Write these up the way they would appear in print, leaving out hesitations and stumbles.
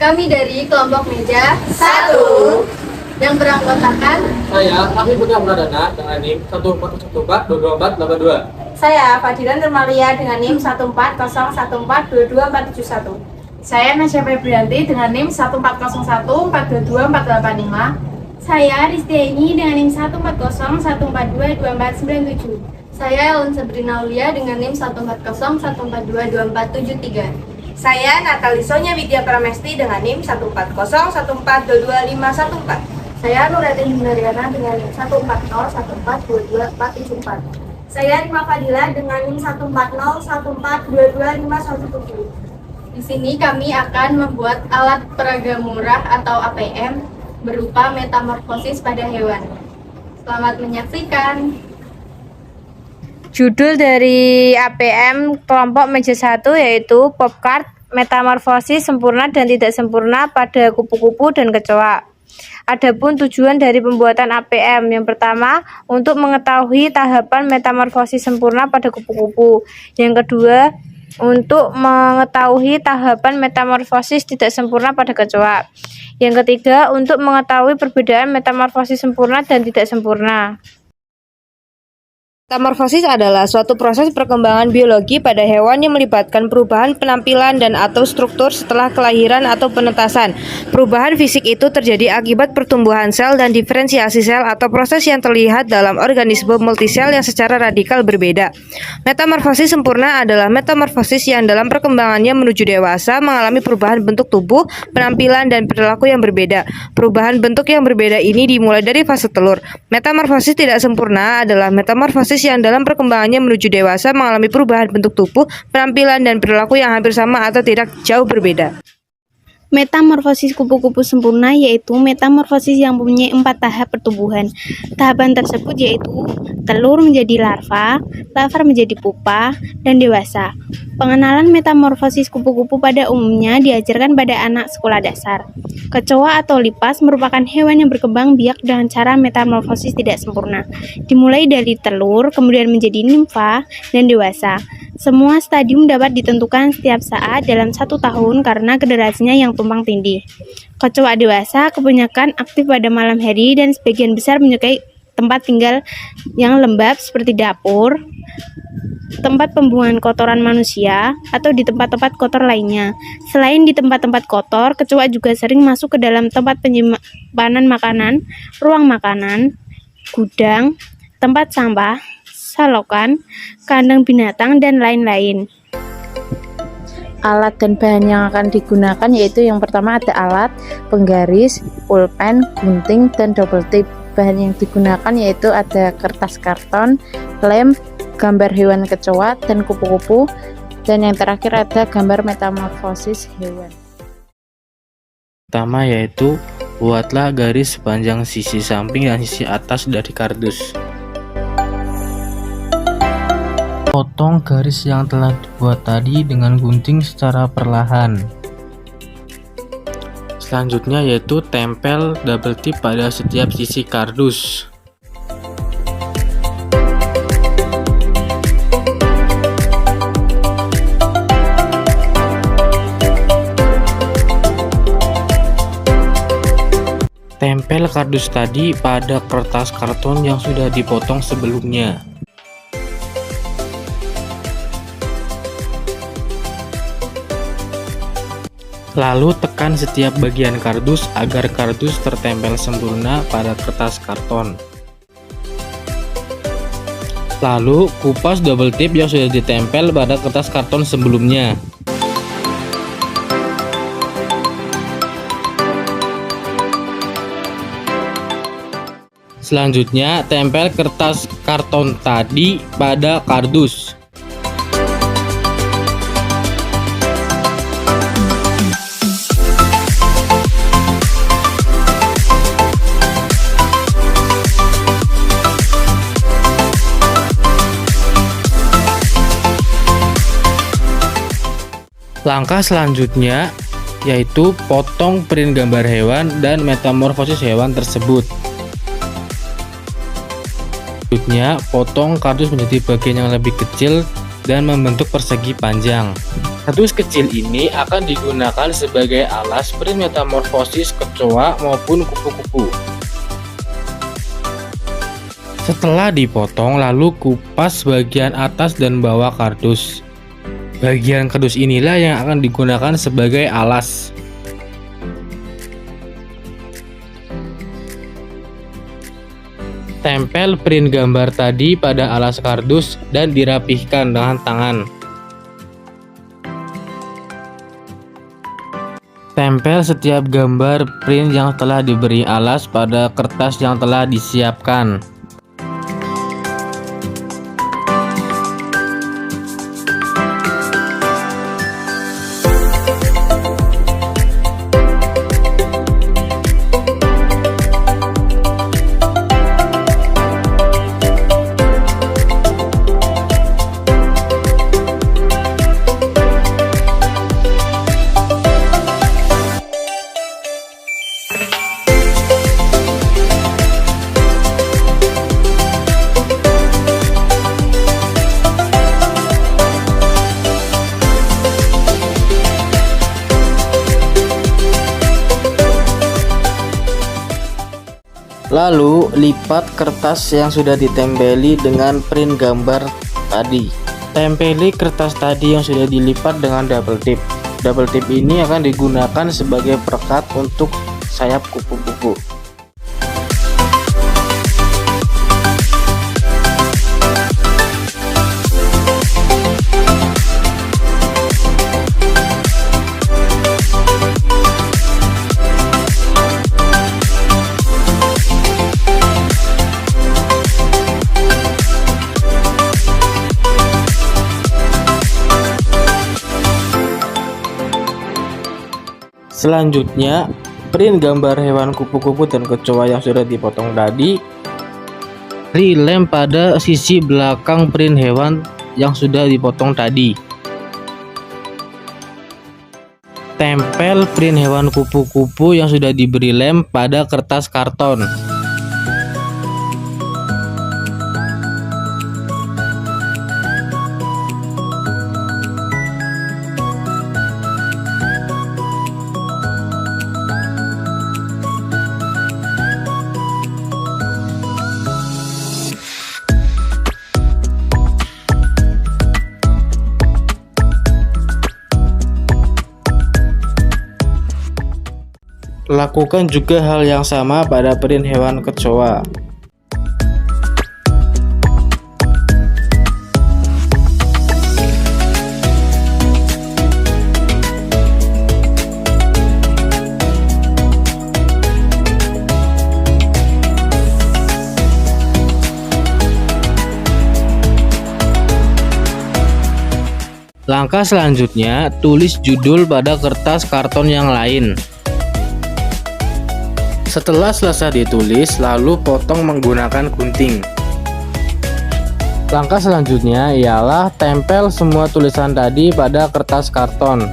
Kami dari kelompok meja 1 yang beranggotakan Saya Afif Putra Pradana dengan NIM 140142242. Saya Fadilan Nurmalia dengan NIM 140142241. Saya Nasya Febrianti dengan NIM 14014224885. saya Rizdiani dengan NIM 14014222497. Saya Ellen Sabrina Aulia dengan NIM 14014422473. Saya Natali Sonya Widya Pramesti dengan NIM 14014225514. Saya Nuretin Hindariana dengan NIM 14014222474. Saya Rima Fadila dengan NIM 14014225117. Di sini kami akan membuat alat peraga murah atau APM berupa metamorfosis pada hewan. Selamat menyaksikan. Judul dari APM kelompok meja 1 yaitu Popcard Metamorfosis Sempurna dan Tidak Sempurna pada Kupu-kupu dan Kecoa. Adapun tujuan dari pembuatan APM yang pertama untuk mengetahui tahapan metamorfosis sempurna pada kupu-kupu. Yang kedua untuk mengetahui tahapan metamorfosis tidak sempurna pada kecoa. Yang ketiga untuk mengetahui perbedaan metamorfosis sempurna dan tidak sempurna. Metamorfosis adalah suatu proses perkembangan biologi pada hewan yang melibatkan perubahan penampilan dan atau struktur setelah kelahiran atau penetasan. Perubahan fisik itu terjadi akibat pertumbuhan sel dan diferensiasi sel atau proses yang terlihat dalam organisme multisel yang secara radikal berbeda. Metamorfosis sempurna adalah metamorfosis yang dalam perkembangannya menuju dewasa mengalami perubahan bentuk tubuh, penampilan, dan perilaku yang berbeda. Perubahan bentuk yang berbeda ini dimulai dari fase telur. Metamorfosis tidak sempurna adalah metamorfosis yang dalam perkembangannya menuju dewasa mengalami perubahan bentuk tubuh, penampilan, dan perilaku yang hampir sama atau tidak jauh berbeda. Metamorfosis kupu-kupu sempurna yaitu metamorfosis yang mempunyai 4 tahap pertumbuhan. Tahapan tersebut yaitu telur menjadi larva, larva menjadi pupa, dan dewasa. Pengenalan metamorfosis kupu-kupu pada umumnya diajarkan pada anak sekolah dasar. Kecoa atau lipas merupakan hewan yang berkembang biak dengan cara metamorfosis tidak sempurna. Dimulai dari telur, kemudian menjadi nimfa, dan dewasa. Semua stadium dapat ditentukan setiap saat dalam 1 tahun karena generasinya yang tumpang tindih. Kecoa dewasa kebanyakan aktif pada malam hari dan sebagian besar menyukai tempat tinggal yang lembab seperti dapur, tempat pembuangan kotoran manusia, atau di tempat-tempat kotor lainnya. Selain di tempat-tempat kotor, kecoa juga sering masuk ke dalam tempat penyimpanan makanan, ruang makanan, gudang, tempat sampah, salokan, kandang binatang, dan lain-lain. Alat dan bahan yang akan digunakan yaitu yang pertama ada alat, penggaris, pulpen, gunting, dan double tip. Bahan yang digunakan yaitu ada kertas karton, lem, gambar hewan kecoa dan kupu-kupu, dan yang terakhir ada gambar metamorfosis hewan. Pertama yaitu buatlah garis sepanjang sisi samping dan sisi atas dari kardus. Potong garis yang telah dibuat tadi dengan gunting secara perlahan. Selanjutnya yaitu tempel double tip pada setiap sisi kardus. Tempel kardus tadi pada kertas karton yang sudah dipotong sebelumnya. Lalu tekan setiap bagian kardus agar kardus tertempel sempurna pada kertas karton. Lalu kupas double tip yang sudah ditempel pada kertas karton sebelumnya. Selanjutnya tempel kertas karton tadi pada kardus. Langkah selanjutnya yaitu potong print gambar hewan dan metamorfosis hewan tersebut. Selanjutnya potong kardus menjadi bagian yang lebih kecil dan membentuk persegi panjang. Kardus kecil ini akan digunakan sebagai alas print metamorfosis kecoa maupun kupu-kupu. Setelah dipotong, lalu kupas bagian atas dan bawah kardus. Bagian kardus inilah yang akan digunakan sebagai alas. Tempel print gambar tadi pada alas kardus dan dirapihkan dengan tangan. Tempel setiap gambar print yang telah diberi alas pada kertas yang telah disiapkan. Lalu lipat kertas yang sudah ditempeli dengan print gambar tadi. Tempeli kertas tadi yang sudah dilipat dengan double tip. Double tip ini akan digunakan sebagai perekat untuk sayap kupu-kupu. Selanjutnya, print gambar hewan kupu-kupu dan kecoa yang sudah dipotong tadi dilem pada sisi belakang print hewan yang sudah dipotong tadi. Tempel print hewan kupu-kupu yang sudah diberi lem pada kertas karton. Lakukan juga hal yang sama pada print hewan kecoa. Langkah selanjutnya, tulis judul pada kertas karton yang lain. Setelah selesai ditulis, lalu potong menggunakan gunting. Langkah selanjutnya ialah tempel semua tulisan tadi pada kertas karton.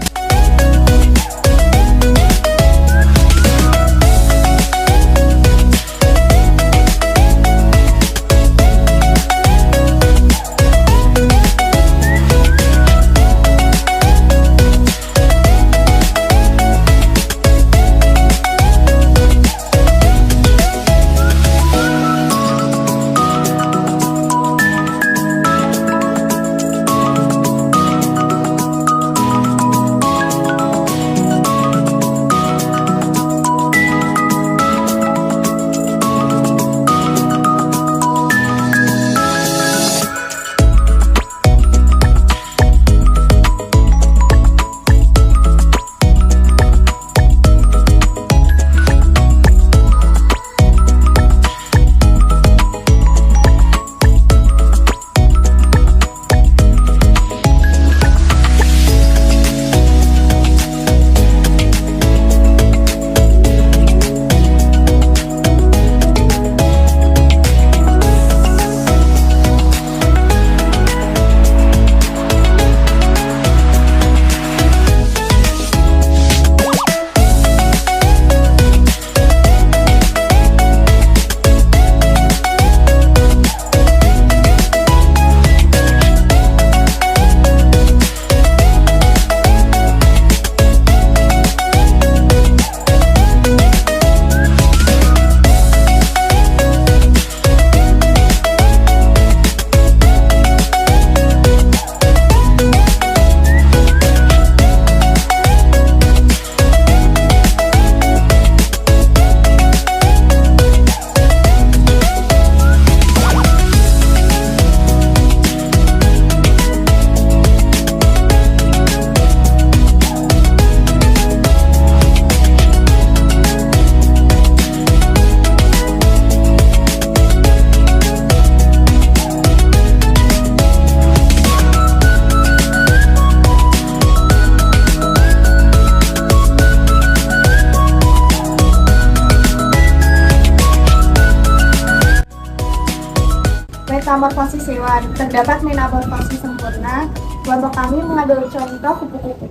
metamorfosis hewan. Terdapat metamorfosis sempurna. Kelompok kami mengambil contoh kupu-kupu.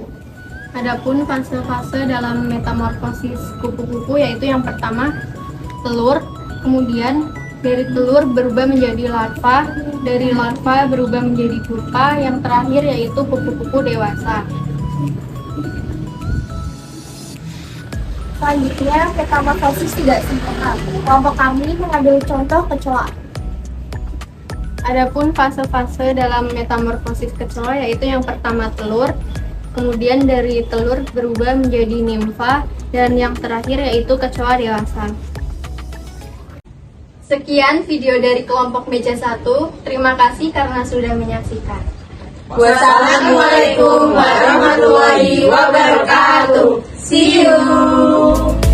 Adapun fase-fase dalam metamorfosis kupu-kupu yaitu yang pertama telur, kemudian dari telur berubah menjadi larva, dari larva berubah menjadi pupa, yang terakhir yaitu kupu-kupu dewasa. Selanjutnya, metamorfosis tidak sempurna. Kelompok kami mengambil contoh kecoa. Adapun fase-fase dalam metamorfosis kecoa yaitu yang pertama telur, kemudian dari telur berubah menjadi nimfa, dan yang terakhir yaitu kecoa dewasa. Sekian video dari kelompok meja 1. Terima kasih karena sudah menyaksikan. Wassalamualaikum warahmatullahi wabarakatuh. See you.